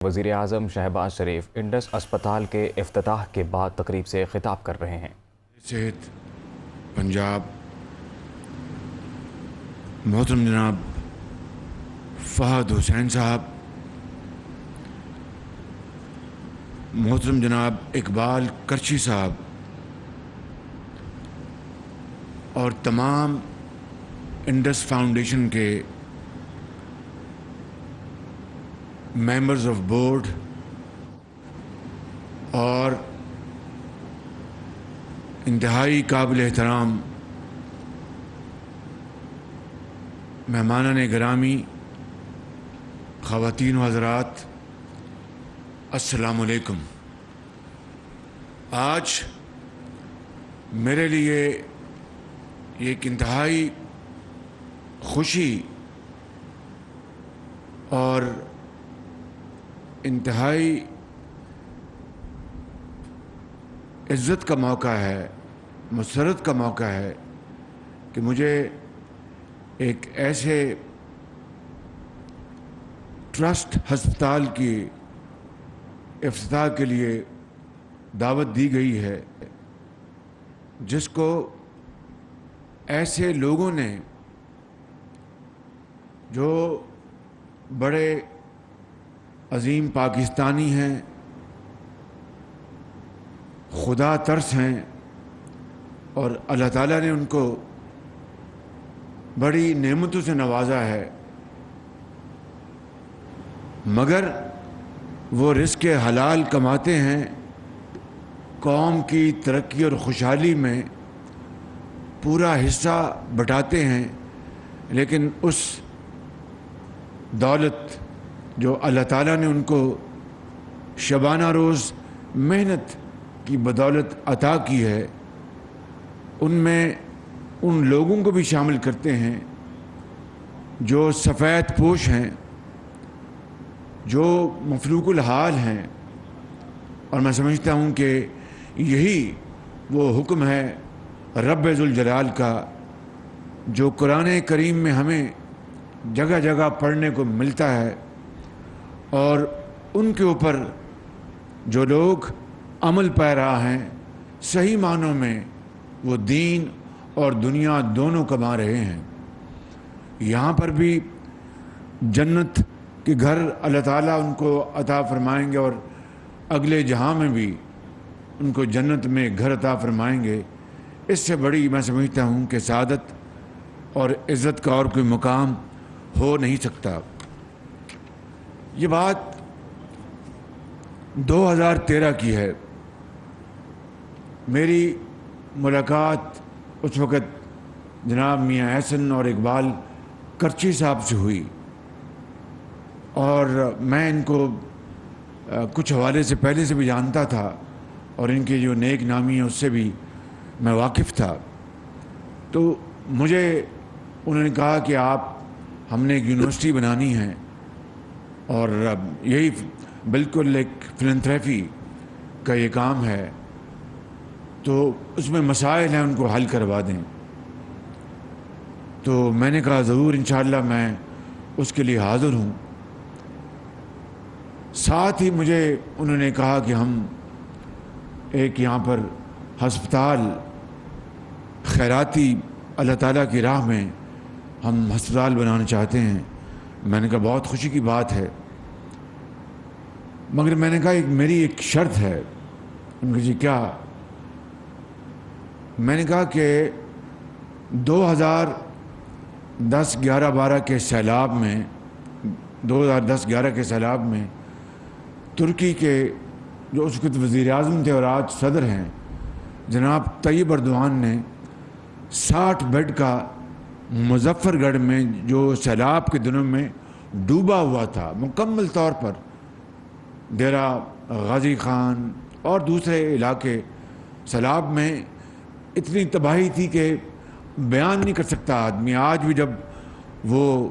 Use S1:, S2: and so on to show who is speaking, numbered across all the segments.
S1: وزیر اعظم شہباز شریف انڈس اسپتال کے افتتاح کے بعد تقریب سے خطاب کر رہے ہیں۔
S2: صحت پنجاب محترم جناب فہد حسین صاحب، محترم جناب اقبال کرچی صاحب اور تمام انڈس فاؤنڈیشن کے ممبرز آف بورڈ اور انتہائی قابل احترام مہمانان گرامی، خواتین و حضرات، السلام علیکم۔ آج میرے لیے یہ ایک انتہائی خوشی اور انتہائی عزت کا موقع ہے، مسرت کا موقع ہے کہ مجھے ایک ایسے ٹرسٹ ہسپتال کی افتتاح کے لیے دعوت دی گئی ہے جس کو ایسے لوگوں نے جو بڑے عظیم پاکستانی ہیں، خدا ترس ہیں، اور اللہ تعالیٰ نے ان کو بڑی نعمتوں سے نوازا ہے، مگر وہ رزق حلال کماتے ہیں، قوم کی ترقی اور خوشحالی میں پورا حصہ بٹاتے ہیں، لیکن اس دولت جو اللہ تعالیٰ نے ان کو شبانہ روز محنت کی بدولت عطا کی ہے، ان میں ان لوگوں کو بھی شامل کرتے ہیں جو سفید پوش ہیں، جو مفلوق الحال ہیں، اور میں سمجھتا ہوں کہ یہی وہ حکم ہے رب ذوالجلال کا جو قرآن کریم میں ہمیں جگہ جگہ پڑھنے کو ملتا ہے، اور ان کے اوپر جو لوگ عمل پیرا ہیں صحیح معنوں میں وہ دین اور دنیا دونوں کما رہے ہیں۔ یہاں پر بھی جنت کے گھر اللہ تعالیٰ ان کو عطا فرمائیں گے، اور اگلے جہاں میں بھی ان کو جنت میں گھر عطا فرمائیں گے۔ اس سے بڑی میں سمجھتا ہوں کہ سعادت اور عزت کا اور کوئی مقام ہو نہیں سکتا۔ یہ بات 2013 کی ہے۔ میری ملاقات اس وقت جناب میاں احسن اور اقبال کرچی صاحب سے ہوئی، اور میں ان کو کچھ حوالے سے پہلے سے بھی جانتا تھا، اور ان کی جو نیک نامی ہے اس سے بھی میں واقف تھا۔ تو مجھے انہوں نے کہا کہ ہم نے ایک یونیورسٹی بنانی ہے، اور یہی بالکل ایک فلنتھریپی کا یہ کام ہے، تو اس میں مسائل ہیں ان کو حل کروا دیں۔ تو میں نے کہا ضرور انشاءاللہ میں اس کے لیے حاضر ہوں۔ ساتھ ہی مجھے انہوں نے کہا کہ ہم ایک یہاں پر ہسپتال خیراتی اللہ تعالیٰ کی راہ میں ہم ہسپتال بنانا چاہتے ہیں۔ میں نے کہا بہت خوشی کی بات ہے، مگر میں نے کہا میری ایک شرط ہے۔ ان کو جی کیا؟ میں نے کہا کہ 2010-11-12 کے سیلاب میں 2010-11 کے سیلاب میں ترکی کے جو اس وقت وزیر اعظم تھے اور آج صدر ہیں جناب طیب اردوان نے 60 بیڈ کا مظفر گڑھ میں جو سیلاب کے دنوں میں ڈوبا ہوا تھا مکمل طور پر، ڈیرہ غازی خان اور دوسرے علاقے، سیلاب میں اتنی تباہی تھی کہ بیان نہیں کر سکتا آدمی۔ آج بھی جب وہ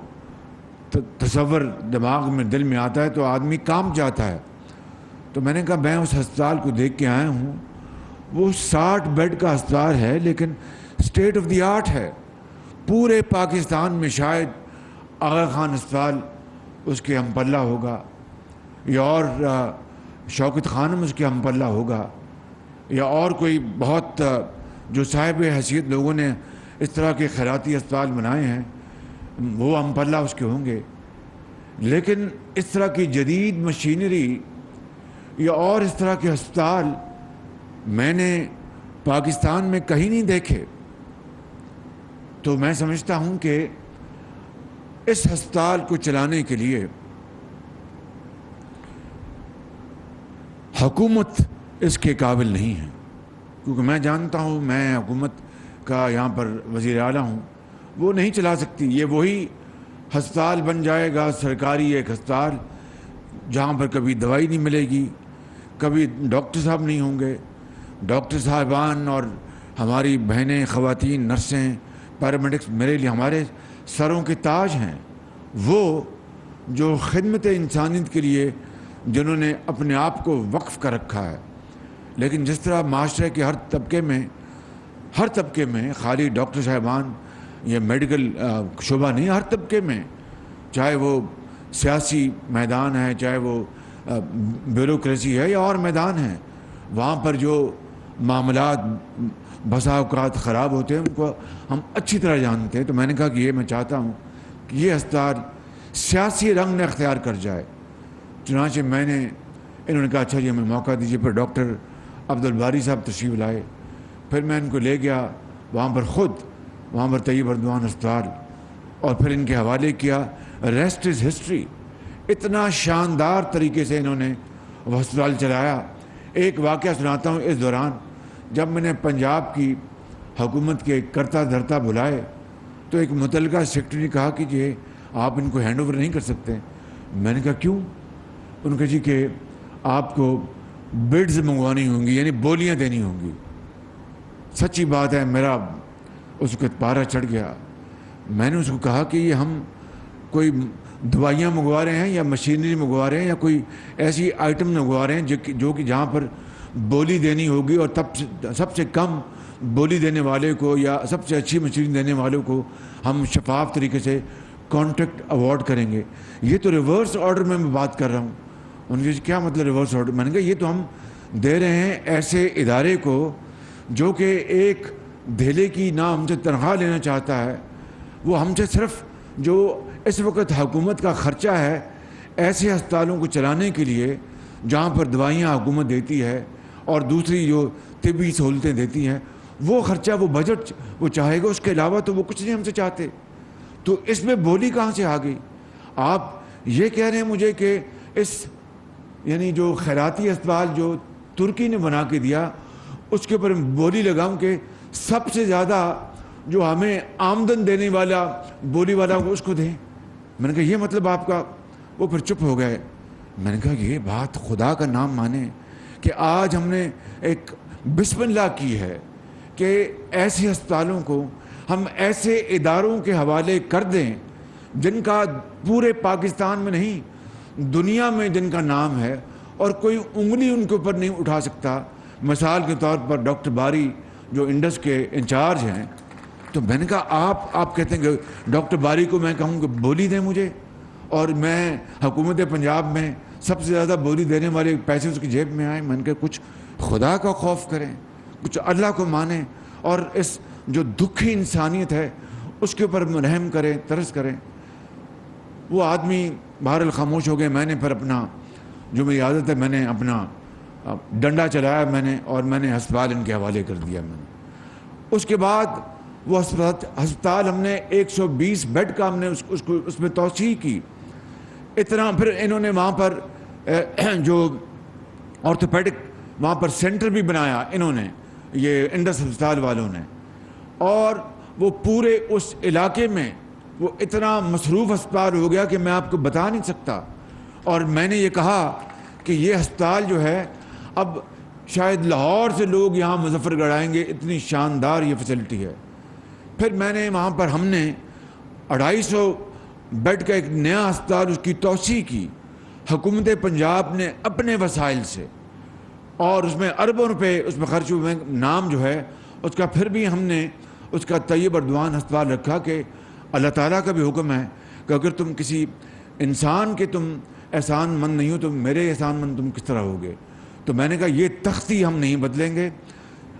S2: تصور دماغ میں دل میں آتا ہے تو آدمی کانپ جاتا ہے۔ تو میں نے کہا میں اس ہسپتال کو دیکھ کے آیا ہوں، وہ 60 بیڈ کا ہسپتال ہے، لیکن اسٹیٹ آف دی آرٹ ہے۔ پورے پاکستان میں شاید آغا خان ہسپتال اس کے ہم پلہ ہوگا۔ یا اور شوکت خانم اس کے ہم پلہ ہوگا، یا اور کوئی بہت جو صاحب حیثیت لوگوں نے اس طرح کے خیراتی اسپتال بنائے ہیں وہ ہم پلہ اس کے ہوں گے، لیکن اس طرح کی جدید مشینری یا اور اس طرح کے ہسپتال میں نے پاکستان میں کہیں نہیں دیکھے۔ تو میں سمجھتا ہوں کہ اس ہسپتال کو چلانے کے لیے حکومت اس کے قابل نہیں ہے، کیونکہ میں جانتا ہوں، میں حکومت کا یہاں پر وزیر اعلیٰ ہوں، وہ نہیں چلا سکتی۔ یہ وہی ہسپتال بن جائے گا، سرکاری ایک ہسپتال جہاں پر کبھی دوائی نہیں ملے گی، کبھی ڈاکٹر صاحب نہیں ہوں گے۔ ڈاکٹر صاحبان اور ہماری بہنیں، خواتین، نرسیں، پیرامیڈکس میرے لیے ہمارے سروں کے تاج ہیں، وہ جو خدمت انسانیت کے لیے جنہوں نے اپنے آپ کو وقف کر رکھا ہے۔ لیکن جس طرح معاشرے کے ہر طبقے میں خالی ڈاکٹر صاحبان یہ میڈیکل شعبہ نہیں، ہر طبقے میں، چاہے وہ سیاسی میدان ہے، چاہے وہ بیوروکریسی ہے یا اور میدان ہے، وہاں پر جو معاملات بسا اوقات خراب ہوتے ہیں ان کو ہم اچھی طرح جانتے ہیں۔ تو میں نے کہا کہ یہ میں چاہتا ہوں کہ یہ ہسپتال سیاسی رنگ نہ اختیار کر جائے۔ چنانچہ انہوں نے کہا اچھا جی ہمیں موقع دیجیے۔ پھر ڈاکٹر عبدالباری صاحب تشریف لائے، پھر میں ان کو لے گیا وہاں پر طیب اردوان ہسپتال، اور پھر ان کے حوالے کیا۔ Rest is history. اتنا شاندار طریقے سے انہوں نے وہ ہسپتال چلایا۔ ایک واقعہ سناتا ہوں، اس دوران جب میں نے پنجاب کی حکومت کے کرتا دھرتا بلائے تو ایک متعلقہ سیکرٹری نے کہا کہ جی آپ ان کو ہینڈ اوور نہیں کر سکتے۔ میں نے کہا کیوں؟ ان کا جی کہ آپ کو بڈز منگوانی ہوں گی، یعنی بولیاں دینی ہوں گی۔ سچی بات ہے، میرا اس کو پارا چڑھ گیا۔ میں نے اس کو کہا کہ یہ ہم کوئی دوائیاں منگوا رہے ہیں یا مشینری منگوا رہے ہیں یا کوئی ایسی آئٹم منگوا رہے ہیں جو کہ جہاں پر بولی دینی ہوگی، اور سب سے کم بولی دینے والے کو یا سب سے اچھی مشینری دینے والوں کو ہم شفاف طریقے سے کانٹریکٹ اوارڈ کریں گے۔ یہ تو ریورس آرڈر میں بات کر رہا ہوں۔ ان کے کیا مطلب ریورس آرڈر؟ میں نے کہا یہ تو ہم دے رہے ہیں ایسے ادارے کو جو کہ ایک دھیلے کی نہ ہم سے تنخواہ لینا چاہتا ہے، وہ ہم سے صرف جو اس وقت حکومت کا خرچہ ہے ایسے ہسپتالوں کو چلانے کے لیے جہاں پر دوائیاں حکومت دیتی ہے اور دوسری جو طبی سہولتیں دیتی ہیں، وہ خرچہ، وہ بجٹ وہ چاہے گا، اس کے علاوہ تو وہ کچھ نہیں ہم سے چاہتے۔ تو اس میں بولی کہاں سے آ گئی؟ آپ یہ کہہ رہے ہیں مجھے کہ یعنی جو خیراتی اسپتال جو ترکی نے بنا کے دیا اس کے اوپر بولی لگاؤں کہ سب سے زیادہ جو ہمیں آمدن دینے والا بولی والا اس کو دیں؟ میں نے کہا یہ مطلب آپ کا؟ وہ پھر چپ ہو گئے۔ میں نے کہا یہ بات خدا کا نام مانے کہ آج ہم نے ایک بسم اللہ کی ہے کہ ایسے ہسپتالوں کو ہم ایسے اداروں کے حوالے کر دیں جن کا پورے پاکستان میں نہیں دنیا میں جن کا نام ہے اور کوئی انگلی ان کے اوپر نہیں اٹھا سکتا۔ مثال کے طور پر ڈاکٹر باری جو انڈس کے انچارج ہیں، تو میں نے کہا آپ کہتے ہیں کہ ڈاکٹر باری کو میں کہوں کہ بولی دیں مجھے، اور میں حکومت پنجاب میں سب سے زیادہ بولی دینے والے پیسے اس کی جیب میں آئیں۔ میں نے کہا کچھ خدا کا خوف کریں، کچھ اللہ کو مانیں، اور اس جو دکھی انسانیت ہے اس کے اوپر رحم کریں، ترس کریں۔ وہ آدمی بہرحال خاموش ہو گئے۔ میں نے پھر اپنا جو میری عادت ہے میں نے اپنا ڈنڈا چلایا اور میں نے ہسپتال ان کے حوالے کر دیا۔ میں نے اس کے بعد وہ ہسپتال ہم نے 120 بیڈ کا ہم نے اس میں توسیع کی۔ اتنا پھر انہوں نے وہاں پر جو آرتھوپیڈک وہاں پر سینٹر بھی بنایا انہوں نے، یہ انڈس ہسپتال والوں نے، اور وہ پورے اس علاقے میں وہ اتنا مصروف ہسپتال ہو گیا کہ میں آپ کو بتا نہیں سکتا۔ اور میں نے یہ کہا کہ یہ ہسپتال جو ہے اب شاید لاہور سے لوگ یہاں مظفر گڑھ آئیں گے، اتنی شاندار یہ فیسلٹی ہے۔ پھر میں نے وہاں پر ہم نے 250 بیڈ کا ایک نیا ہسپتال اس کی توسیع کی، حکومت پنجاب نے اپنے وسائل سے، اور اس میں اربوں روپے اس میں خرچ ہوئے۔ نام جو ہے اس کا پھر بھی ہم نے اس کا طیب اردوان ہسپتال رکھا کہ اللہ تعالیٰ کا بھی حکم ہے کہ اگر تم کسی انسان کے تم احسان مند نہیں ہو تو میرے احسان مند تم کس طرح ہوگے؟ تو میں نے کہا یہ تختی ہم نہیں بدلیں گے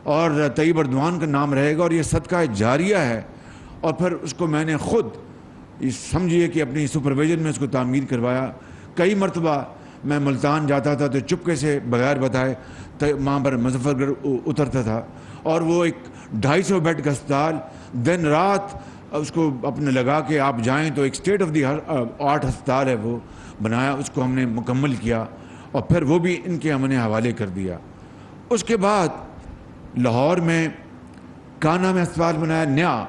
S2: اور طیب اردوان کا نام رہے گا اور یہ صدقہ جاریہ ہے. اور پھر اس کو میں نے خود سمجھیے کہ اپنی سپرویژن میں اس کو تعمیر کروایا. کئی مرتبہ میں ملتان جاتا تھا تو چپکے سے بغیر بتائے وہاں پر مظفر گڑھ اترتا تھا اور وہ ایک 250 بیڈ کا اسپتال دن رات اس کو اپنے لگا کے آپ جائیں تو ایک اسٹیٹ آف دی آرٹ ہسپتال ہے وہ بنایا. اس کو ہم نے مکمل کیا اور پھر وہ بھی ان کے ہم نے حوالے کر دیا. اس کے بعد لاہور میں کانا میں ہسپتال بنایا نیا.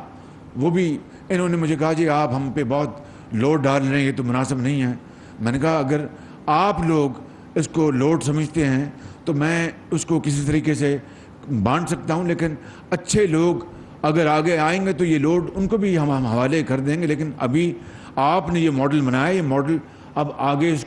S2: وہ بھی انہوں نے مجھے کہا جی آپ ہم پہ بہت لوڈ ڈال رہے ہیں، یہ تو مناسب نہیں ہے. میں نے کہا اگر آپ لوگ اس کو لوڈ سمجھتے ہیں تو میں اس کو کسی طریقے سے بانٹ سکتا ہوں، لیکن اچھے لوگ اگر آگے آئیں گے تو یہ لوڈ ان کو بھی ہم حوالے کر دیں گے. لیکن ابھی آپ نے یہ ماڈل بنایا، یہ ماڈل اب آگے اس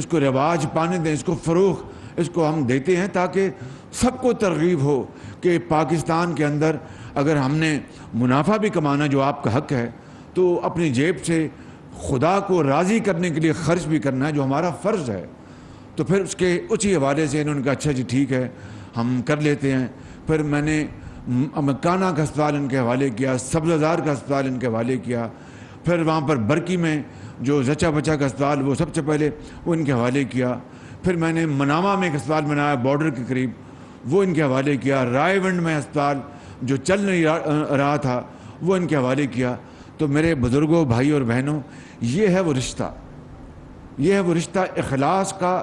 S2: کو رواج پانے دیں، اس کو فروغ اس کو ہم دیتے ہیں تاکہ سب کو ترغیب ہو کہ پاکستان کے اندر اگر ہم نے منافع بھی کمانا جو آپ کا حق ہے تو اپنی جیب سے خدا کو راضی کرنے کے لیے خرچ بھی کرنا ہے جو ہمارا فرض ہے. تو پھر اس کے اسی حوالے سے انہوں نے کہا اچھا جی ٹھیک ہے ہم کر لیتے ہیں. پھر میں نے کانا کا اسپتال ان کے حوالے کیا، سبززار کا اسپتال ان کے حوالے کیا. پھر وہاں پر برکی میں جو زچہ بچہ کا اسپتال وہ سب سے پہلے وہ ان کے حوالے کیا. پھر میں نے منامہ میں ایک اسپتال بنایا بارڈر کے قریب، وہ ان کے حوالے کیا. رائے ونڈ میں اسپتال جو چل نہیں رہا تھا وہ ان کے حوالے کیا. تو میرے بزرگوں، بھائی اور بہنوں، یہ ہے وہ رشتہ، یہ ہے وہ رشتہ اخلاص کا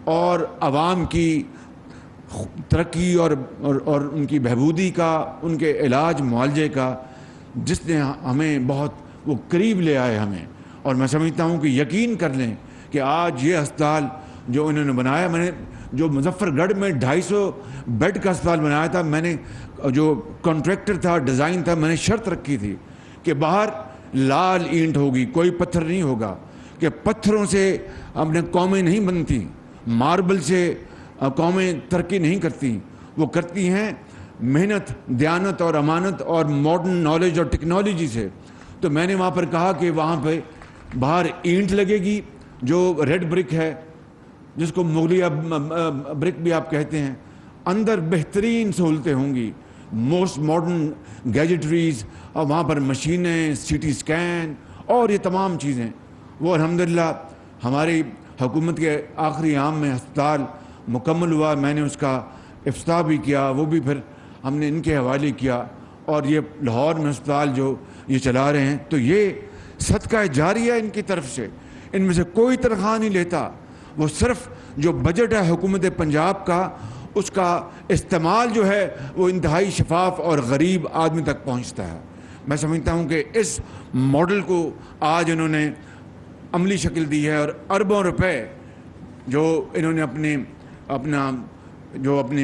S2: اور عوام کی ترقی اور ان کی بہبودی کا، ان کے علاج معالجے کا، جس نے ہمیں بہت وہ قریب لے آئے ہمیں. اور میں سمجھتا ہوں کہ یقین کر لیں کہ آج یہ اسپتال جو انہوں نے بنایا، میں نے جو مظفر گڑھ میں 250 بیڈ کا اسپتال بنایا تھا، میں نے جو کانٹریکٹر تھا، ڈیزائن تھا، میں نے شرط رکھی تھی کہ باہر لال اینٹ ہوگی، کوئی پتھر نہیں ہوگا، کہ پتھروں سے اپنے قومیں نہیں بنتی، ماربل سے قومیں ترقی نہیں کرتی، وہ کرتی ہیں محنت، دیانت اور امانت اور ماڈرن نالج اور ٹیکنالوجی سے. تو میں نے وہاں پر کہا کہ وہاں پہ باہر اینٹ لگے گی جو ریڈ برک ہے، جس کو مغلیہ برک بھی آپ کہتے ہیں. اندر بہترین سہولتیں ہوں گی، موسٹ ماڈرن گیجٹریز، اور وہاں پر مشینیں، سی ٹی اسکین اور یہ تمام چیزیں. وہ الحمدللہ ہماری حکومت کے آخری عام میں ہسپتال مکمل ہوا. میں نے اس کا افتتاح بھی کیا، وہ بھی پھر ہم نے ان کے حوالے کیا. اور یہ لاہور میں ہسپتال جو یہ چلا رہے ہیں، تو یہ صدقہ جاریہ ان کی طرف سے، ان میں سے کوئی تنخواہ نہیں لیتا. وہ صرف جو بجٹ ہے حکومت پنجاب کا، اس کا استعمال جو ہے وہ انتہائی شفاف اور غریب آدمی تک پہنچتا ہے. میں سمجھتا ہوں کہ اس ماڈل کو آج انہوں نے عملی شکل دی ہے اور اربوں روپے جو انہوں نے اپنی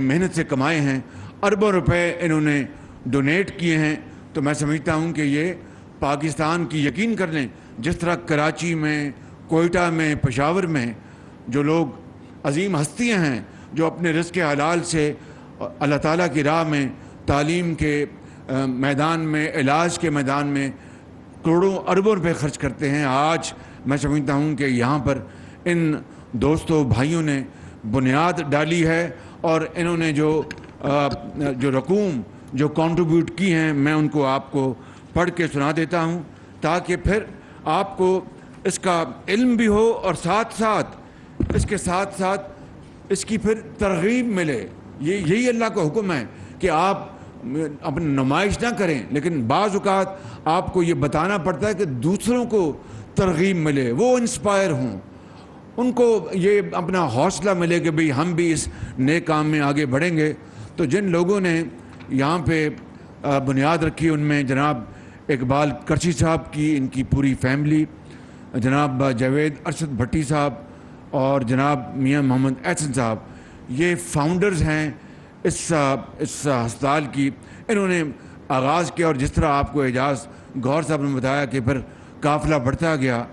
S2: محنت سے کمائے ہیں، اربوں روپے انہوں نے ڈونیٹ کیے ہیں. تو میں سمجھتا ہوں کہ یہ پاکستان کی، یقین کر لیں، جس طرح کراچی میں، کوئٹہ میں، پشاور میں جو لوگ عظیم ہستیاں ہیں جو اپنے رزق حلال سے اللہ تعالیٰ کی راہ میں، تعلیم کے میدان میں، علاج کے میدان میں کروڑوں اربوں روپے خرچ کرتے ہیں، آج میں سمجھتا ہوں کہ یہاں پر ان دوستوں بھائیوں نے بنیاد ڈالی ہے. اور انہوں نے جو رقوم جو کنٹریبیوٹ کی ہیں، میں ان کو آپ کو پڑھ کے سنا دیتا ہوں تاکہ پھر آپ کو اس کا علم بھی ہو اور ساتھ ساتھ اس کی پھر ترغیب ملے. یہی اللہ کا حکم ہے کہ آپ اپنی نمائش نہ کریں، لیکن بعض اوقات آپ کو یہ بتانا پڑتا ہے کہ دوسروں کو ترغیب ملے، وہ انسپائر ہوں، ان کو یہ اپنا حوصلہ ملے کہ بھئی ہم بھی اس نئے کام میں آگے بڑھیں گے. تو جن لوگوں نے یہاں پہ بنیاد رکھی، ان میں جناب اقبال کرچی صاحب کی، ان کی پوری فیملی، جناب جاوید ارشد بھٹی صاحب اور جناب میاں محمد احسن صاحب، یہ فاؤنڈرز ہیں اس ہسپتال کی. انہوں نے آغاز کیا اور جس طرح آپ کو اعجاز گور صاحب نے بتایا کہ پھر قافلہ بڑھتا گیا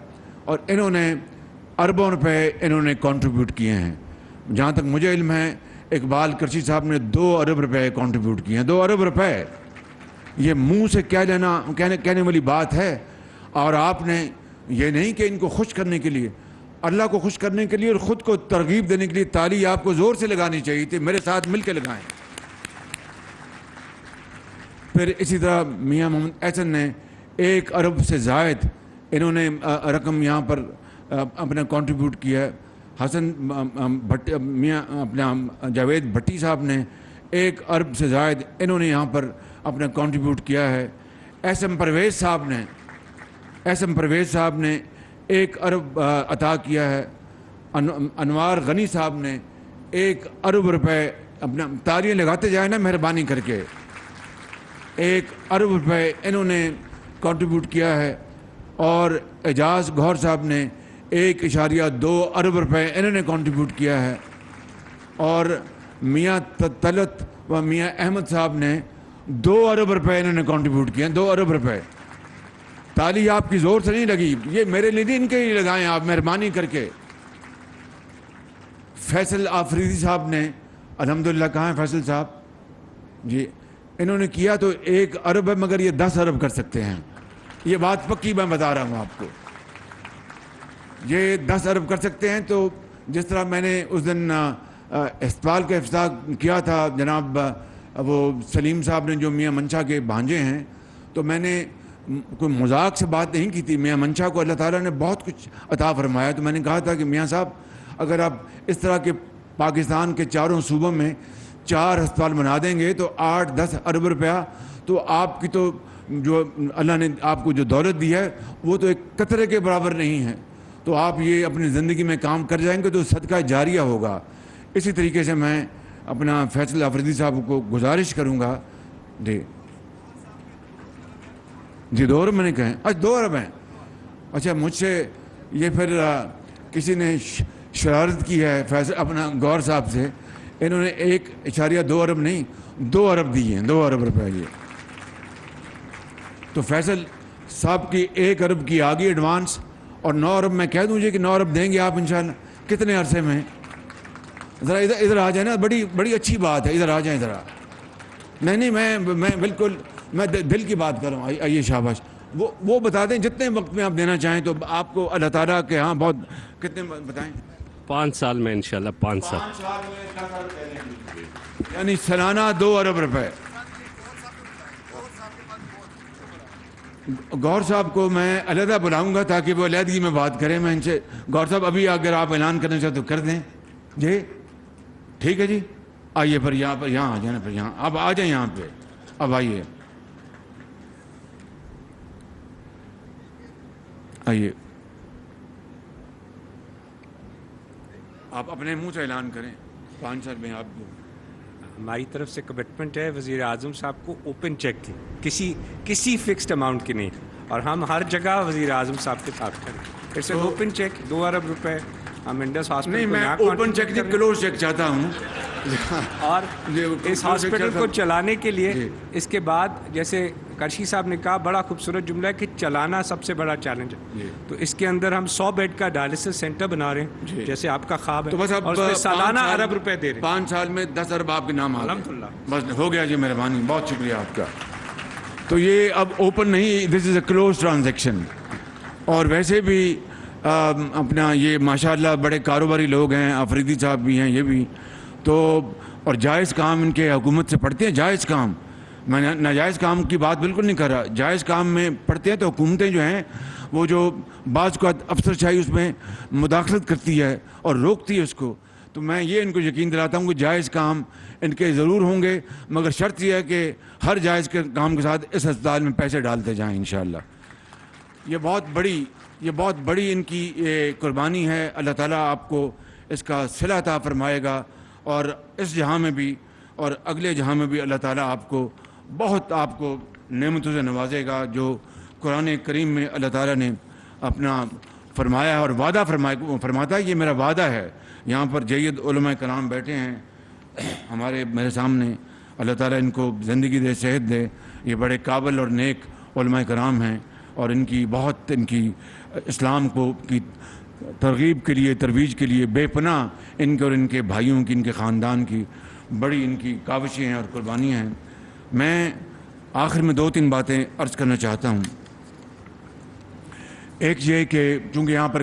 S2: اور انہوں نے اربوں روپے انہوں نے کنٹریبیوٹ کیے ہیں. جہاں تک مجھے علم ہے اقبال کرچی صاحب نے 2 ارب روپے کنٹریبیوٹ کیے ہیں. 2 ارب روپے، یہ منہ سے کہنے والی بات ہے. اور آپ نے یہ نہیں کہ ان کو خوش کرنے کے لیے، اللہ کو خوش کرنے کے لیے اور خود کو ترغیب دینے کے لیے تالی آپ کو زور سے لگانی چاہیے تھی، میرے ساتھ مل کے لگائیں۔ پھر اسی طرح میاں محمد احسن نے 1 ارب سے زائد انہوں نے رقم یہاں پر اپنا کنٹریبیوٹ کیا ہے۔ حسن میاں اپنا جاوید بھٹی صاحب نے 1 ارب سے زائد انہوں نے یہاں پر اپنا کنٹریبیوٹ کیا ہے۔ ایس ایم پرویز صاحب نے 1 ارب عطا کیا ہے۔ انوار غنی صاحب نے 1 ارب روپے، اپنا تالیاں لگاتے جائیں نا مہربانی کر کے، 1 ارب روپے انہوں نے کنٹریبیوٹ کیا ہے۔ اور اعجاز گوہر صاحب نے 1.2 ارب روپے انہوں نے کنٹریبیوٹ کیا ہے۔ اور میاں طلعت و میاں احمد صاحب نے 2 ارب روپے انہوں نے کنٹریبیوٹ کیا ہیں، 2 ارب روپے۔ تالی آپ کی زور سے نہیں لگی، یہ میرے لیے نہیں، ان کے لیے لگائیں آپ مہربانی کر کے۔ فیصل آفریدی صاحب نے الحمدللہ، کہاں ہیں فیصل صاحب جی، انہوں نے کیا تو 1 ارب ہے، مگر یہ 10 ارب کر سکتے ہیں، یہ بات پکی میں بتا رہا ہوں آپ کو، یہ 10 ارب کر سکتے ہیں۔ تو جس طرح میں نے اس دن اسپتال کا افتتاح کیا تھا، جناب وہ سلیم صاحب نے جو میاں منشا کے بھانجے ہیں، تو میں نے کوئی مذاق سے بات نہیں کی تھی، میاں منشا کو اللہ تعالیٰ نے بہت کچھ عطا فرمایا، تو میں نے کہا تھا کہ میاں صاحب اگر آپ اس طرح کے پاکستان کے 4 صوبوں میں 4 ہسپتال بنا دیں گے تو 8-10 ارب روپیہ، تو آپ کی تو جو اللہ نے آپ کو جو دولت دی ہے وہ تو ایک قطرے کے برابر نہیں ہے، تو آپ یہ اپنی زندگی میں کام کر جائیں گے تو صدقہ جاریہ ہوگا۔ اسی طریقے سے میں اپنا فیصل آفریدی صاحب کو گزارش کروں گا جی 2 ارب میں نے کہیں، اچھا 2 ارب ہیں، اچھا مجھ سے یہ پھر کسی نے شرارت کی ہے فیصل اپنا گور صاحب سے، انہوں نے 1.2 ارب نہیں 2 ارب دیے ہیں، 2 ارب روپے یہ۔ تو فیصل صاحب کی 1 ارب کی آگی ایڈوانس، اور 9 ارب میں کہہ دوں کہ 9 ارب دیں گے آپ انشاءاللہ کتنے عرصے میں؟ ذرا ادھر آ جائیں نا، بڑی اچھی بات ہے، ادھر آ جائیں ذرا۔ نہیں میں بالکل میں دل کی بات کر رہا ہوں، آئیے شاباش، وہ بتا دیں جتنے وقت میں آپ دینا چاہیں، تو آپ کو اللہ تعالیٰ کے ہاں بہت کتنے بتائیں؟
S3: 5 سال میں انشاءاللہ 5 سال
S2: 5 سال میں 10 ارب دے دیں گے، یعنی سالانہ 2 ارب روپے۔ گور صاحب کو میں علیحدہ بلاؤں گا تاکہ وہ علیحدگی میں بات کریں، میں ان سے، گور صاحب ابھی اگر آپ اعلان کرنا چاہتے تو کر دیں جی، ٹھیک ہے جی، آئیے پر یہاں آ جائیں، پھر یہاں اب آ جائیں، یہاں پہ اب آئیے آپ اپنے منہ سے اعلان کریں 5 سال میں آپ کو۔
S4: ہماری طرف سے کمٹمنٹ ہے وزیر اعظم صاحب کو اوپن چیک کی، کسی فکسڈ اماؤنٹ کی نہیں، اور ہم ہر جگہ وزیر اعظم صاحب کے ساتھ کریں۔ اٹس این اوپن چیک، 2 ارب روپے ہم انڈس ہاسپٹل
S2: نہیں، میں اوپن چیک نہیں، کلوز چیک چاہتا ہوں،
S4: اور اس ہاسپٹل کو چلانے کے لیے اس کے بعد جیسے کرشی صاحب نے کہا، بڑا خوبصورت جملہ ہے کہ چلانا سب سے بڑا چیلنج ہے، تو اس کے اندر ہم 100 بیڈ کا ڈائلسس سینٹر بنا رہے ہیں جیسے آپ کا خواب ہے، اور اس میں سالانہ ارب روپے دے رہے ہیں۔
S2: 5 سال میں 10 ارب آپ کے نام آ گئے،
S4: الحمدللہ،
S2: بس ہو گیا جی، مہربانی، بہت شکریہ آپ کا۔ تو یہ اب اوپن نہیں، دس از اے کلوز ٹرانزیکشن۔ اور ویسے بھی اپنا یہ ماشاءاللہ بڑے کاروباری لوگ ہیں، آفریدی صاحب بھی ہیں، یہ بھی تو، اور جائز کام ان کے حکومت سے پڑھتے ہیں، جائز کام، میں ناجائز کام کی بات بالکل نہیں کر رہا، جائز کام میں پڑھتے ہیں، تو حکومتیں جو ہیں وہ جو بعض کو افسر شاہی اس میں مداخلت کرتی ہے اور روکتی ہے اس کو، تو میں یہ ان کو یقین دلاتا ہوں کہ جائز کام ان کے ضرور ہوں گے، مگر شرط یہ ہے کہ ہر جائز کے کام کے ساتھ اس ہسپتال میں پیسے ڈالتے جائیں انشاءاللہ۔ یہ بہت بڑی ان کی قربانی ہے، اللہ تعالیٰ آپ کو اس کا صلہ عطا فرمائے گا، اور اس جہاں میں بھی اور اگلے جہاں میں بھی اللہ تعالیٰ آپ کو نعمتوں سے نوازے گا، جو قرآن کریم میں اللہ تعالیٰ نے اپنا فرمایا ہے اور وعدہ فرماتا ہے، یہ میرا وعدہ ہے۔ یہاں پر جید علماء کرام بیٹھے ہیں میرے سامنے، اللہ تعالیٰ ان کو زندگی دے، صحت دے، یہ بڑے قابل اور نیک علماء کرام ہیں، اور ان کی اسلام کی ترغیب کے لیے، ترویج کے لیے بے پناہ ان کے اور ان کے بھائیوں کی، ان کے خاندان کی بڑی ان کی کاوشیں ہیں اور قربانیاں ہیں۔ میں آخر میں 2-3 باتیں عرض کرنا چاہتا ہوں۔ ایک یہ کہ چونکہ یہاں پر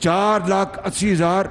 S2: 4,80,000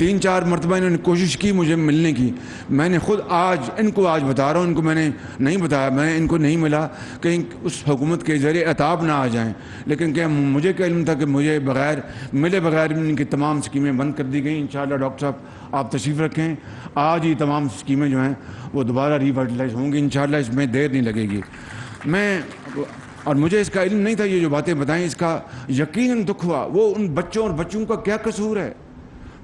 S2: 3-4 مرتبہ انہوں نے کوشش کی مجھے ملنے کی. میں نے خود ان کو آج بتا رہا ہوں, ان کو میں نے نہیں بتایا, میں ان کو نہیں ملا, کہیں اس حکومت کے ذریعے عطاب نہ آ جائیں. لیکن کہ مجھے کیا علم تھا کہ مجھے ملے بغیر ان کی تمام اسکیمیں بند کر دی گئیں. انشاءاللہ ڈاکٹر صاحب آپ تشریف رکھیں, آج ہی تمام اسکیمیں جو ہیں وہ دوبارہ ریوائٹلائز ہوں گی انشاءاللہ, اس میں دیر نہیں لگے گی. اور مجھے اس کا علم نہیں تھا, یہ جو باتیں بتائیں اس کا یقیناً دکھ ہوا. وہ ان بچوں اور بچوں کا کیا قصور ہے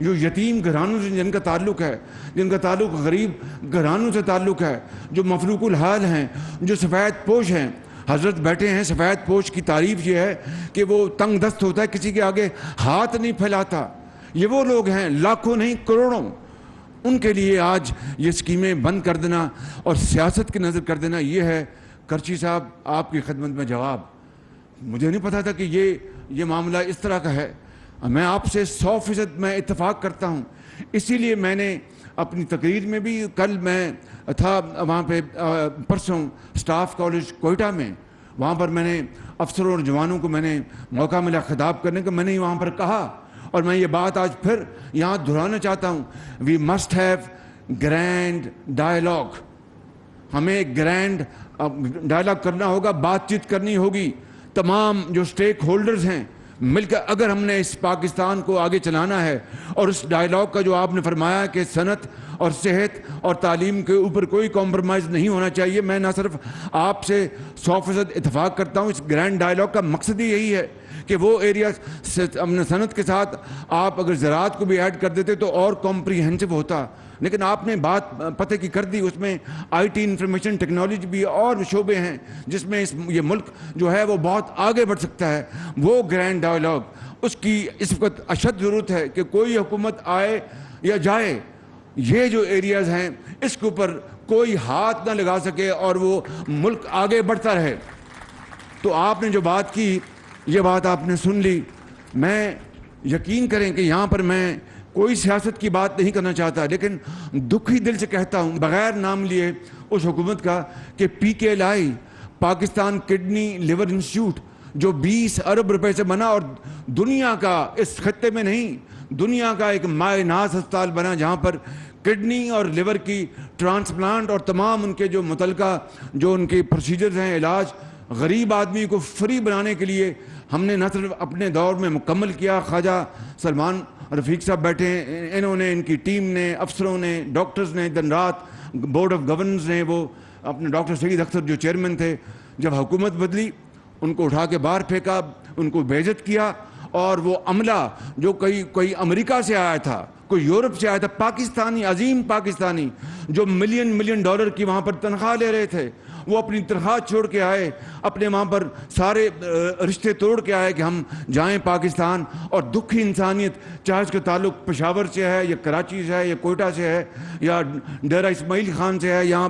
S2: جو یتیم گھرانوں سے جن کا تعلق ہے, جن کا تعلق غریب گھرانوں سے تعلق ہے, جو مفلوق الحال ہیں, جو سفید پوش ہیں. حضرت بیٹھے ہیں, سفید پوش کی تعریف یہ ہے کہ وہ تنگ دست ہوتا ہے, کسی کے آگے ہاتھ نہیں پھیلاتا. یہ وہ لوگ ہیں, لاکھوں نہیں کروڑوں. ان کے لیے آج یہ اسکیمیں بند کر دینا اور سیاست کی نظر کر دینا, یہ ہے کرچی صاحب آپ کی خدمت میں جواب. مجھے نہیں پتا تھا کہ یہ معاملہ اس طرح کا ہے. میں آپ سے 100% میں اتفاق کرتا ہوں. اسی لیے میں نے اپنی تقریر میں بھی, کل میں تھا وہاں پہ پرسوں اسٹاف کالج کوئٹہ میں, وہاں پر میں نے افسروں اور جوانوں کو میں نے موقع ملا خطاب کرنے کا. میں نے وہاں پر کہا اور میں یہ بات آج پھر یہاں دہرانا چاہتا ہوں, we must have grand dialogue. ہمیں گرینڈ ڈائلاگ کرنا ہوگا, بات چیت کرنی ہوگی. تمام جو اسٹیک ہولڈرز ہیں مل کر اگر ہم نے اس پاکستان کو آگے چلانا ہے, اور اس ڈائلاگ کا جو آپ نے فرمایا کہ صنعت اور صحت اور تعلیم کے اوپر کوئی کمپرومائز نہیں ہونا چاہیے, میں نہ صرف آپ سے 100% اتفاق کرتا ہوں. اس گرینڈ ڈائلاگ کا مقصد ہی یہی ہے کہ وہ ایریا صنعت کے ساتھ آپ اگر زراعت کو بھی ایڈ کر دیتے تو اور کمپریہنسو ہوتا. لیکن آپ نے بات پتہ کی کر دی, اس میں آئی ٹی انفارمیشن ٹیکنالوجی بھی اور شعبے ہیں جس میں یہ ملک جو ہے وہ بہت آگے بڑھ سکتا ہے. وہ گرینڈ ڈائلاگ, اس کی اس وقت اشد ضرورت ہے کہ کوئی حکومت آئے یا جائے, یہ جو ایریاز ہیں اس کے اوپر کوئی ہاتھ نہ لگا سکے اور وہ ملک آگے بڑھتا رہے. تو آپ نے جو بات کی, یہ بات آپ نے سن لی. میں یقین کریں کہ یہاں پر میں کوئی سیاست کی بات نہیں کرنا چاہتا, لیکن دکھی دل سے کہتا ہوں بغیر نام لیے اس حکومت کا کہ PKLI Pakistan kidney liver institute جو 20 ارب روپے سے بنا اور دنیا کا, اس خطے میں نہیں, دنیا کا ایک مائع ناز ہسپتال بنا جہاں پر کڈنی اور لیور کی ٹرانسپلانٹ اور تمام ان کے جو متعلقہ جو ان کے پروسیجرز ہیں, علاج غریب آدمی کو فری بنانے کے لیے ہم نے نہ صرف اپنے دور میں مکمل کیا. خواجہ سلمان رفیق صاحب بیٹھے ہیں, انہوں نے, ان کی ٹیم نے, افسروں نے, ڈاکٹرز نے دن رات, بورڈ آف گورننس نے, وہ اپنے ڈاکٹر سعید اختر جو چیئرمین تھے, جب حکومت بدلی ان کو اٹھا کے باہر پھینکا, ان کو بےعزت کیا. اور وہ عملہ جو کوئی امریکہ سے آیا تھا, کوئی یورپ سے آیا تھا, پاکستانی, عظیم پاکستانی جو ملین ڈالر کی وہاں پر تنخواہ لے رہے تھے, وہ اپنی تنخواہ چھوڑ کے آئے, اپنے وہاں پر سارے رشتے توڑ کے آئے کہ ہم جائیں پاکستان. اور دکھی انسانیت, چاہے اس کا تعلق پشاور سے ہے یا کراچی سے ہے یا کوئٹہ سے ہے یا ڈیرہ اسماعیل خان سے ہے یا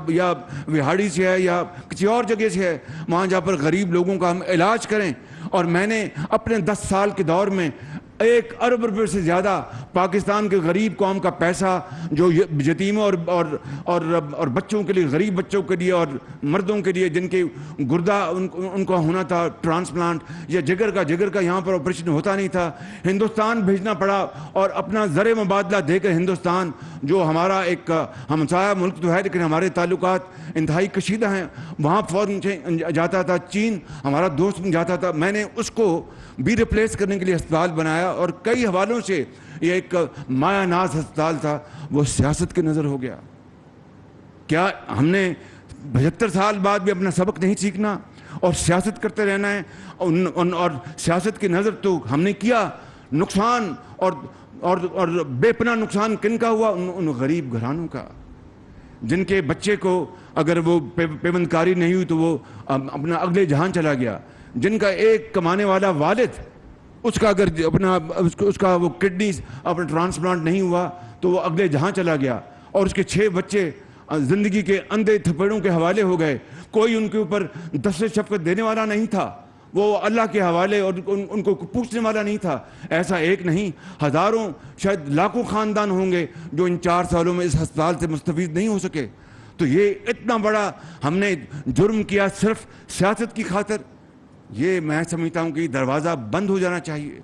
S2: وہاڑی سے ہے یا کسی اور جگہ سے ہے, وہاں جہاں پر غریب لوگوں کا ہم علاج کریں. اور میں نے اپنے 10 سال کے دور میں 1 ارب روپے سے زیادہ پاکستان کے غریب قوم کا پیسہ جو یتیموں اور بچوں کے لیے, غریب بچوں کے لیے اور مردوں کے لیے جن کے گردہ ان کو ہونا تھا ٹرانسپلانٹ, یا جگر کا یہاں پر آپریشن ہوتا نہیں تھا, ہندوستان بھیجنا پڑا. اور اپنا زر مبادلہ دے کر ہندوستان جو ہمارا ایک ہمسایہ ملک تو ہے لیکن ہمارے تعلقات انتہائی کشیدہ ہیں, وہاں فوراً جاتا تھا. چین ہمارا دوست جاتا تھا. میں نے اس کو بھی ریپلیس کرنے کے لیے ہسپتال بنایا اور کئی حوالوں سے یہ ایک مایہ ناز ہسپتال تھا, وہ سیاست کی نظر ہو گیا. کیا ہم نے 75 سال بعد بھی اپنا سبق نہیں سیکھنا اور سیاست کرتے رہنا ہے؟ اور سیاست کی نظر تو ہم نے کیا. نقصان اور بے پناہ نقصان کن کا ہوا؟ ان غریب گھرانوں کا جن کے بچے کو اگر وہ پیوند کاری نہیں ہوئی تو وہ اپنا اگلے جہان چلا گیا, جن کا ایک کمانے والا والد اس کا اگر اس کا وہ کڈنی اپنا ٹرانسپلانٹ نہیں ہوا تو وہ اگلے جہاں چلا گیا, اور اس کے 6 بچے زندگی کے اندھے تھپڑوں کے حوالے ہو گئے. کوئی ان کے اوپر دست شفقت دینے والا نہیں تھا, وہ اللہ کے حوالے اور ان کو پوچھنے والا نہیں تھا. ایسا ایک نہیں, ہزاروں شاید لاکھوں خاندان ہوں گے جو ان 4 سالوں میں اس ہسپتال سے مستفید نہیں ہو سکے. تو یہ اتنا بڑا ہم نے جرم کیا صرف سیاست کی خاطر. یہ میں سمجھتا ہوں کہ دروازہ بند ہو جانا چاہیے.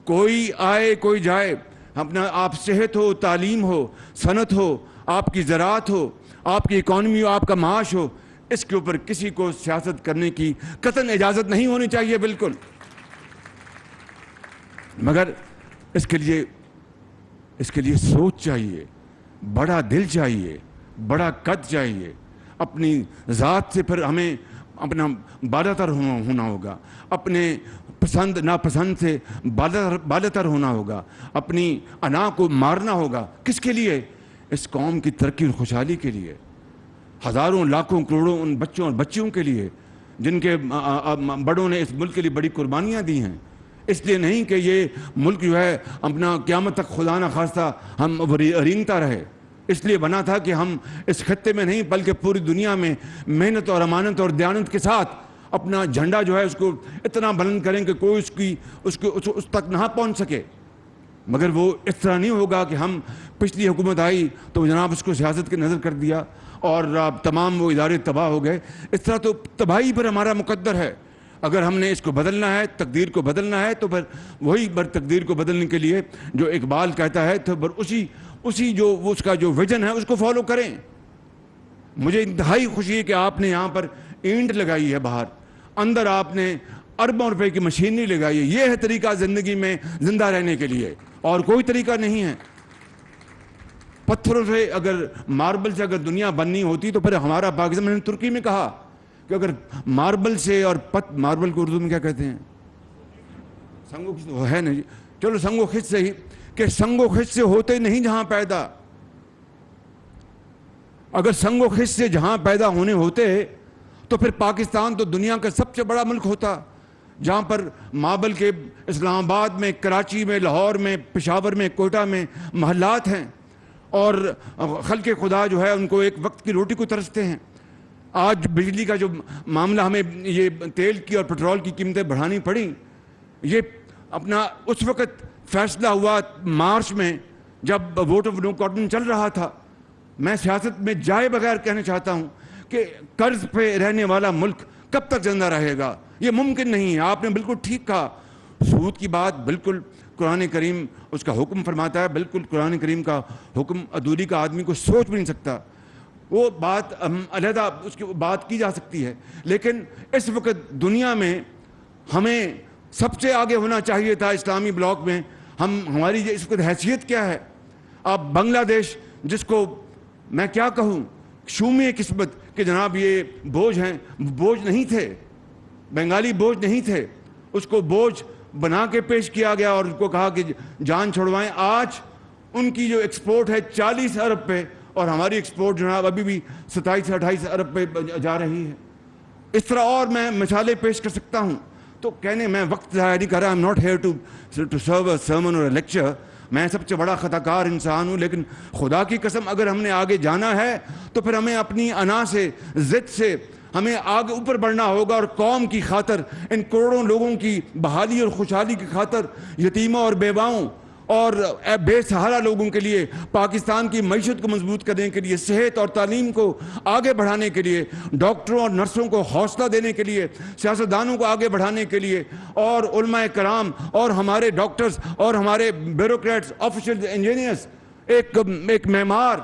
S2: کوئی آئے کوئی جائے, اپنا آپ صحت ہو، تعلیم ہو، صنعت ہو، آپ کی زراعت ہو، آپ کی اکانومی ہو، آپ کا معاش ہو، اس کے اوپر کسی کو سیاست کرنے کی قطعاً اجازت نہیں ہونی چاہیے بالکل. مگر اس کے لیے سوچ چاہیے، بڑا دل چاہیے، بڑا قد چاہیے. اپنی ذات سے پھر ہمیں اپنا بالاتر ہونا ہوگا، اپنے پسند ناپسند سے بالاتر ہونا ہوگا، اپنی انا کو مارنا ہوگا. کس کے لیے؟ اس قوم کی ترقی اور خوشحالی کے لیے. ہزاروں لاکھوں کروڑوں ان بچوں اور بچیوں کے لیے جن کے بڑوں نے اس ملک کے لیے بڑی قربانیاں دی ہیں. اس لیے نہیں کہ یہ ملک جو ہے اپنا قیامت تک خدا نہ خواستہ ہم رینگتا رہے. اس لیے بنا تھا کہ ہم اس خطے میں نہیں بلکہ پوری دنیا میں محنت اور امانت اور دیانت کے ساتھ اپنا جھنڈا جو ہے اس کو اتنا بلند کریں کہ کوئی اس تک نہ پہنچ سکے. مگر وہ اس طرح نہیں ہوگا کہ ہم پچھلی حکومت آئی تو جناب اس کو سیاست کے نظر کر دیا اور تمام وہ ادارے تباہ ہو گئے. اس طرح تو تباہی پر ہمارا مقدر ہے. اگر ہم نے اس کو بدلنا ہے، تقدیر کو بدلنا ہے، تو پھر وہی بر تقدیر کو بدلنے کے لیے جو اقبال کہتا ہے تو اسی جو اس کا جو ویژن ہے اس کو فالو کریں. مجھے انتہائی خوشی ہے کہ آپ نے یہاں پر اینٹ لگائی ہے، باہر اندر آپ نے اربوں روپے کی مشینری لگائی ہے. یہ ہے طریقہ زندگی میں زندہ رہنے کے لیے، اور کوئی طریقہ نہیں ہے. پتھروں سے اگر ماربل سے اگر دنیا بننی ہوتی تو پھر ہمارا پاکستان، میں نے ترکی میں کہا کہ اگر ماربل سے اور ماربل کو اردو میں کیا کہتے ہیں؟ سنگو خش ہے نا جی، چلو سنگو خش سے ہی، کہ سنگو خش سے ہوتے نہیں جہاں پیدا. اگر سنگو خش سے جہاں پیدا ہونے ہوتے تو پھر پاکستان تو دنیا کا سب سے بڑا ملک ہوتا، جہاں پر مابل کے اسلام آباد میں، کراچی میں، لاہور میں، پشاور میں، کوئٹہ میں محلات ہیں، اور خلق خدا جو ہے ان کو ایک وقت کی روٹی کو ترستے ہیں. آج بجلی کا جو معاملہ، ہمیں یہ تیل کی اور پٹرول کی قیمتیں بڑھانی پڑیں، یہ اپنا اس وقت فیصلہ ہوا مارچ میں جب ووٹ آف نو کانفیڈنس چل رہا تھا. میں سیاست میں جائے بغیر کہنا چاہتا ہوں کہ قرض پہ رہنے والا ملک کب تک زندہ رہے گا؟ یہ ممکن نہیں ہے. آپ نے بالکل ٹھیک کہا، سود کی بات بالکل قرآن کریم اس کا حکم فرماتا ہے، بالکل قرآن کریم کا حکم ادھوری کا آدمی کو سوچ بھی نہیں سکتا. وہ بات علیحدہ اس کی بات کی جا سکتی ہے، لیکن اس وقت دنیا میں ہمیں سب سے آگے ہونا چاہیے تھا. اسلامی بلاک میں ہماری اس وقت حیثیت کیا ہے؟ اب بنگلہ دیش، جس کو میں کیا کہوں، شومی قسمت کہ جناب یہ بوجھ ہیں، بوجھ نہیں تھے، بنگالی بوجھ نہیں تھے، اس کو بوجھ بنا کے پیش کیا گیا اور ان کو کہا کہ جان چھوڑوائیں. آج ان کی جو ایکسپورٹ ہے 40 ارب پہ، اور ہماری ایکسپورٹ جناب ابھی بھی 27 سے 28 ارب پہ جا رہی ہے. اس طرح اور میں مثالیں پیش کر سکتا ہوں. تو کہنے میں وقت ضائع نہیں کر رہا. I'm not here to serve a sermon or a lecture. میں سب سے بڑا خطا کار انسان ہوں، لیکن خدا کی قسم اگر ہم نے آگے جانا ہے تو پھر ہمیں اپنی انا سے، ضد سے ہمیں آگے اوپر بڑھنا ہوگا، اور قوم کی خاطر، ان کروڑوں لوگوں کی بحالی اور خوشحالی کی خاطر، یتیموں اور بیواؤں اور بے سہارا لوگوں کے لیے، پاکستان کی معیشت کو مضبوط کرنے کے لیے، صحت اور تعلیم کو آگے بڑھانے کے لیے، ڈاکٹروں اور نرسوں کو حوصلہ دینے کے لیے، سیاستدانوں کو آگے بڑھانے کے لیے، اور علماء کرام اور ہمارے ڈاکٹرز اور ہمارے بیوروکریٹس، آفیشل انجینئرز، ایک معمار،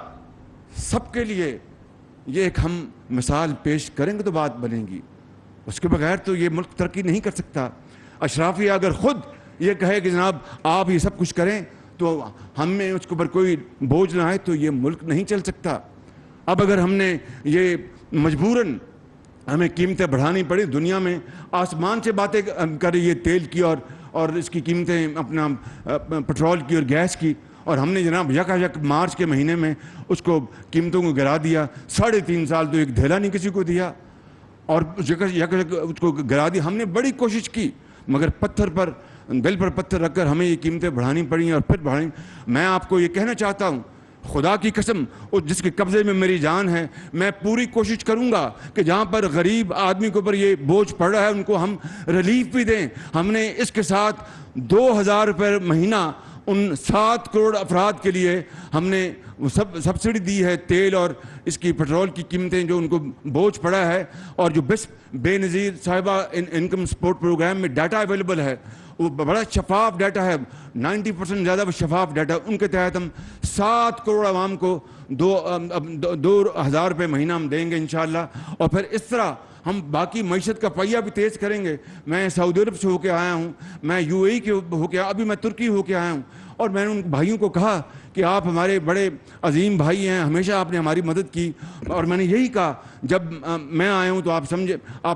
S2: سب کے لیے یہ ایک ہم مثال پیش کریں گے تو بات بنے گی. اس کے بغیر تو یہ ملک ترقی نہیں کر سکتا. اشرافیہ اگر خود یہ کہے کہ جناب آپ یہ سب کچھ کریں تو ہم میں اس کے اوپر کوئی بوجھ نہ آئے تو یہ ملک نہیں چل سکتا. اب اگر ہم نے یہ مجبوراً ہمیں قیمتیں بڑھانی پڑی، دنیا میں آسمان سے باتیں کر رہی ہے تیل کی اور اس کی قیمتیں، اپنا پٹرول کی اور گیس کی، اور ہم نے جناب یک مارچ کے مہینے میں اس کو قیمتوں کو گرا دیا. 3.5 سال تو ایک دھیلا نہیں کسی کو دیا، اور یک اس کو گرا دیا. ہم نے بڑی کوشش کی، مگر دل پر پتھر رکھ کر ہمیں یہ قیمتیں بڑھانی پڑیں اور پھر بڑھانی. میں آپ کو یہ کہنا چاہتا ہوں، خدا کی قسم جس کے قبضے میں میری جان ہے، میں پوری کوشش کروں گا کہ جہاں پر غریب آدمی کے اوپر یہ بوجھ پڑ رہا ہے ان کو ہم ریلیف بھی دیں. ہم نے اس کے ساتھ 2000 روپے مہینہ ان 7 کروڑ افراد کے لیے ہم نے سبسڈی دی ہے، تیل اور اس کی پٹرول کی قیمتیں جو ان کو بوجھ پڑا ہے. اور جو بے نظیر صاحبہ انکم سپورٹ پروگرام میں ڈیٹا اویلیبل ہے، وہ بڑا شفاف ڈیٹا ہے, 90% زیادہ وہ شفاف ڈیٹا. ان کے تحت ہم 7 کروڑ عوام کو 2,000 روپے مہینہ ہم دیں گے انشاءاللہ. اور پھر اس طرح ہم باقی معیشت کا پہیہ بھی تیز کریں گے. میں سعودی عرب سے ہو کے آیا ہوں, میں UAE کے ہو کے, ابھی میں ترکی ہو کے آیا ہوں, اور میں نے ان بھائیوں کو کہا کہ آپ ہمارے بڑے عظیم بھائی ہیں, ہمیشہ آپ نے ہماری مدد کی. اور میں نے یہی کہا جب میں آیا ہوں تو آپ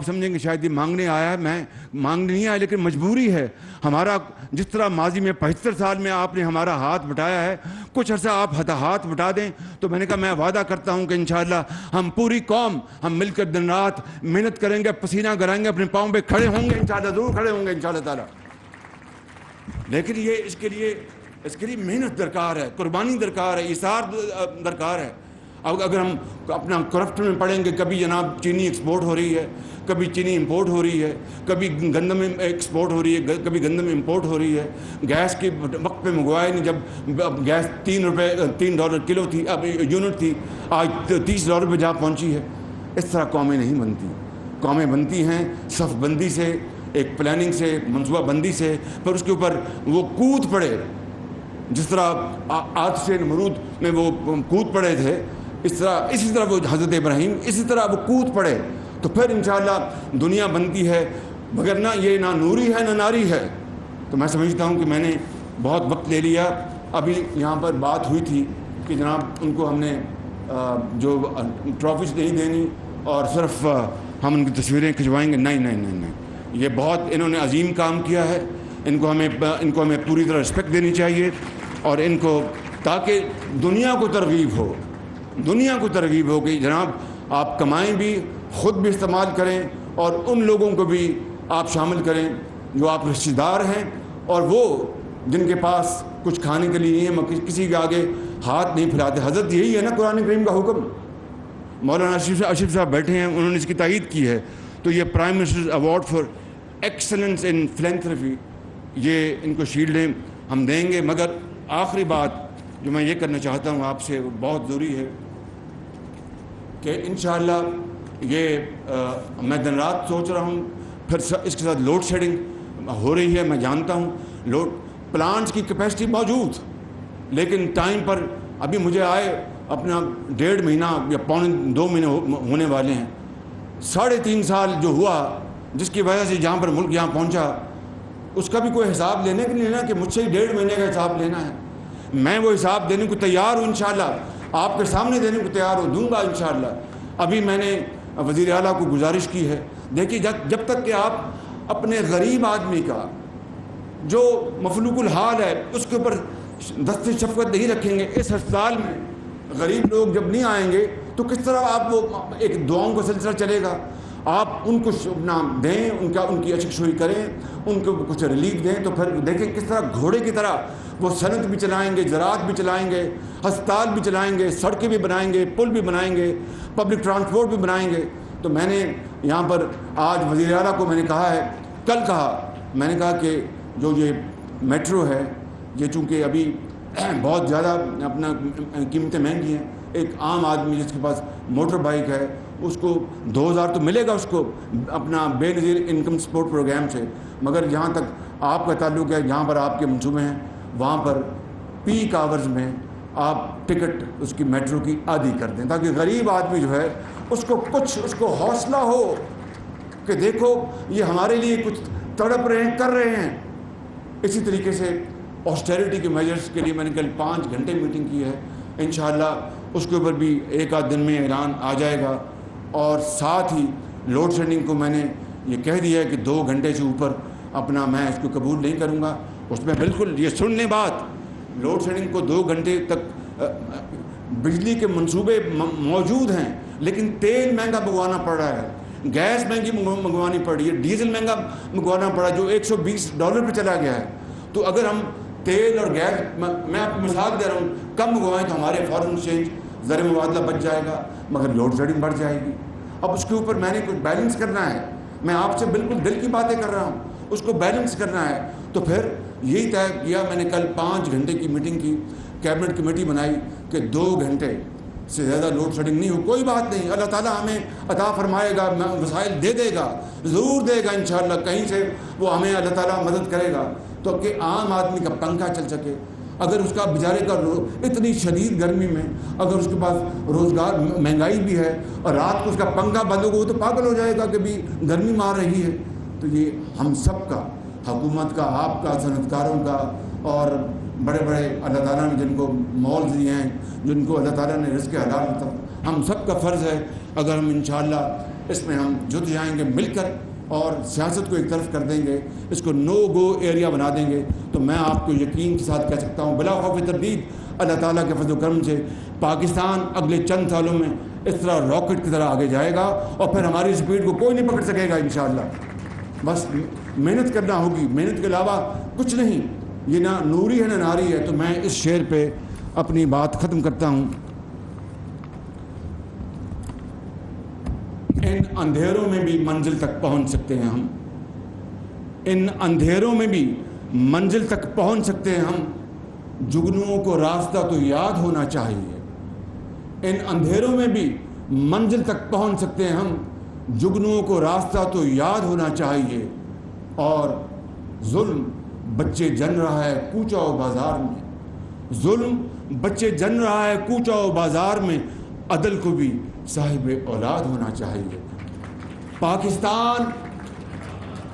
S2: سمجھیں گے شاید یہ مانگنے آیا ہے. میں مانگنے نہیں آیا, لیکن مجبوری ہے ہمارا. جس طرح ماضی میں 75 سال میں آپ نے ہمارا ہاتھ بٹایا ہے, کچھ عرصہ آپ ہاتھ بٹا دیں. تو میں نے کہا میں وعدہ کرتا ہوں کہ انشاءاللہ ہم پوری قوم ہم مل کر دن رات محنت کریں گے, پسینہ گرائیں گے, اپنے پاؤں پہ کھڑے ہوں گے انشاءاللہ, ضرور کھڑے ہوں گے انشاءاللہ تعالیٰ. لیکن یہ اس کے لیے محنت درکار ہے, قربانی درکار ہے, ایثار درکار ہے. اگر ہم اپنا کرپشن میں پڑھیں گے, کبھی جناب چینی ایکسپورٹ ہو رہی ہے, کبھی چینی امپورٹ ہو رہی ہے, کبھی گندم ایکسپورٹ ہو رہی ہے, کبھی گندم امپورٹ ہو رہی ہے. گیس کے وقت پہ منگوایا نہیں, جب گیس $3 کلو تھی, اب یونٹ تھی, آج $30 پہ جا پہنچی ہے. اس طرح قومیں نہیں بنتی. قومیں بنتی ہیں صف بندی سے, ایک پلاننگ سے, منصوبہ بندی سے, پھر اس کے اوپر وہ کود پڑے. جس طرح آج سے نمرود میں وہ کود پڑے تھے, اسی طرح وہ حضرت ابراہیم اسی طرح وہ کود پڑے, تو پھر انشاءاللہ دنیا بنتی ہے. وگرنہ یہ نہ نوری ہے نہ ناری ہے. تو میں سمجھتا ہوں کہ میں نے بہت وقت لے لیا. ابھی یہاں پر بات ہوئی تھی کہ جناب ان کو ہم نے جو ٹرافیز نہیں دینی اور صرف ہم ان کی تصویریں کھنچوائیں گے. نہیں, یہ بہت انہوں نے عظیم کام کیا ہے. ان کو ہمیں پوری طرح رسپیکٹ دینی چاہیے, اور ان کو تاکہ دنیا کو ترغیب ہو کہ جناب آپ کمائیں بھی, خود بھی استعمال کریں, اور ان لوگوں کو بھی آپ شامل کریں جو آپ رشتہ دار ہیں, اور وہ جن کے پاس کچھ کھانے کے لیے نہیں ہے, کسی کے آگے ہاتھ نہیں پھیلاتے. حضرت یہی ہے نا قرآن کریم کا حکم. مولانا اشرف صاحب بیٹھے ہیں, انہوں نے اس کی تائید کی ہے. تو یہ prime minister award for excellence in philanthropy, یہ ان کو شیلڈیں ہم دیں گے. مگر آخری بات جو میں یہ کرنا چاہتا ہوں آپ سے, بہت ضروری ہے کہ انشاءاللہ یہ میں دن رات سوچ رہا ہوں. پھر اس کے ساتھ لوڈ شیڈنگ ہو رہی ہے, میں جانتا ہوں. پلانٹس کی کیپیسٹی موجود, لیکن ٹائم پر ابھی مجھے آئے اپنا 1.5 مہینہ یا 2 مہینے ہونے والے ہیں. 3.5 سال جو ہوا, جس کی وجہ سے جہاں پر ملک یہاں پہنچا, اس کا بھی کوئی حساب لینے کے لیے لینا کہ مجھ سے 1.5 مہینے کا حساب لینا ہے. میں وہ حساب دینے کو تیار ہوں انشاءاللہ, آپ کے سامنے دینے کو تیار ہوں, دوں گا انشاءاللہ. ابھی میں نے وزیر اعلیٰ کو گزارش کی ہے, دیکھیے جب تک کہ آپ اپنے غریب آدمی کا جو مفلوق الحال ہے اس کے اوپر دست شفقت نہیں رکھیں گے, اس ہسپتال میں غریب لوگ جب نہیں آئیں گے تو کس طرح آپ وہ ایک دعاؤں کا سلسلہ چلے گا. آپ ان کو نام دیں, ان کی اشک شوئی کریں, ان کو کچھ ریلیف دیں, تو پھر دیکھیں کس طرح گھوڑے کی طرح وہ صنعت بھی چلائیں گے, زراعت بھی چلائیں گے, ہسپتال بھی چلائیں گے, سڑکیں بھی بنائیں گے, پل بھی بنائیں گے, پبلک ٹرانسپورٹ بھی بنائیں گے. تو میں نے یہاں پر آج وزیر اعلیٰ کو میں نے کہا ہے, میں نے کہا کہ جو یہ میٹرو ہے, یہ چونکہ ابھی بہت زیادہ اپنا قیمتیں مہنگی ہیں, ایک عام آدمی جس کے پاس موٹر بائک ہے اس کو 2,000 تو ملے گا اس کو اپنا بے نظیر انکم سپورٹ پروگرام سے. مگر جہاں تک آپ کا تعلق ہے, جہاں پر آپ کے منصوبے ہیں, وہاں پر پیک آورز میں آپ ٹکٹ اس کی میٹرو کی آدھی کر دیں, تاکہ غریب آدمی جو ہے اس کو حوصلہ ہو کہ دیکھو یہ ہمارے لیے کچھ تڑپ رہے ہیں, کر رہے ہیں. اسی طریقے سے آسٹیریٹی کے میجرز کے لیے میں نے کل 5 گھنٹے میٹنگ کی ہے. انشاءاللہ اس کے اوپر بھی 1 آدھ دن میں اعلان آ جائے گا. اور ساتھ ہی لوڈ شیڈنگ کو میں نے یہ کہہ دیا ہے کہ 2 گھنٹے سے اوپر اپنا میں اس کو قبول نہیں کروں گا. اس میں بالکل یہ سن لیں بات, لوڈ شیڈنگ کو 2 گھنٹے تک بجلی کے منصوبے موجود ہیں, لیکن تیل مہنگا منگوانا پڑ رہا ہے, گیس مہنگی منگوانی پڑ رہی ہے, ڈیزل مہنگا منگوانا پڑا جو $120 پہ چلا گیا ہے. تو اگر ہم تیل اور گیس, میں آپ کو مثال دے رہا ہوں, کم منگوائیں تو ہمارے فارن ایکسچینج زر مبادلہ بچ جائے گا, مگر لوڈ شیڈنگ بڑھ جائے گی. اب اس کے اوپر میں نے کچھ بیلنس کرنا ہے. میں آپ سے بالکل دل کی باتیں کر رہا ہوں, اس کو بیلنس کرنا ہے. تو پھر یہی طے کیا میں نے, کل 5 گھنٹے کی میٹنگ کی, کیبنٹ کمیٹی بنائی کہ 2 گھنٹے سے زیادہ لوڈ شیڈنگ نہیں ہو. کوئی بات نہیں, اللہ تعالیٰ ہمیں عطا فرمائے گا, وسائل دے دے گا, ضرور دے گا انشاءاللہ. کہیں سے وہ ہمیں اللہ تعالیٰ مدد کرے گا تو کہ عام آدمی کا پنکھا چل سکے. اگر اس کا بیچارے کا اتنی شدید گرمی میں اگر اس کے پاس روزگار, مہنگائی بھی ہے, اور رات کو اس کا پنکھا بند ہوگا, وہ تو پاگل ہو جائے گا کہ بھی گرمی مار رہی ہے. تو یہ ہم سب کا, حکومت کا, آپ کا, صنعت کاروں کا, اور بڑے بڑے اللہ تعالیٰ نے جن کو مالز دیے ہیں, جن کو اللہ تعالیٰ نے رزق حلال دیتا, ہم سب کا فرض ہے اگر ہم انشاءاللہ اس میں ہم جت جائیں گے مل کر اور سیاست کو ایک طرف کر دیں گے, اس کو نو گو ایریا بنا دیں گے, تو میں آپ کو یقین کے ساتھ کہہ سکتا ہوں بلا خوف تردید اللہ تعالیٰ کے فضل و کرم سے پاکستان اگلے چند سالوں میں اس طرح راکٹ کی طرح آگے جائے گا, اور پھر ہماری سپیڈ کو کوئی نہیں پکڑ سکے گا انشاءاللہ. بس محنت کرنا ہوگی, محنت کے علاوہ کچھ نہیں. یہ نہ نوری ہے نہ ناری ہے. تو میں اس شعر پہ اپنی بات ختم کرتا ہوں. ان اندھیروں میں بھی منزل تک پہنچ سکتے ہیں ہم, ان اندھیروں میں بھی منزل تک پہنچ سکتے ہیں ہم, جگنوؤں کو راستہ تو یاد ہونا چاہیے. ان اندھیروں میں بھی منزل تک پہنچ سکتے ہیں ہم, جگنوؤں کو راستہ تو یاد ہونا چاہیے. اور ظلم بچے جن رہا ہے کوچہ و بازار میں, ظلم بچے جن رہا ہے کوچہ و بازار میں, عدل کو بھی صاحب اولاد ہونا چاہیے.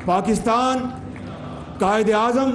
S2: پاکستان قائد اعظم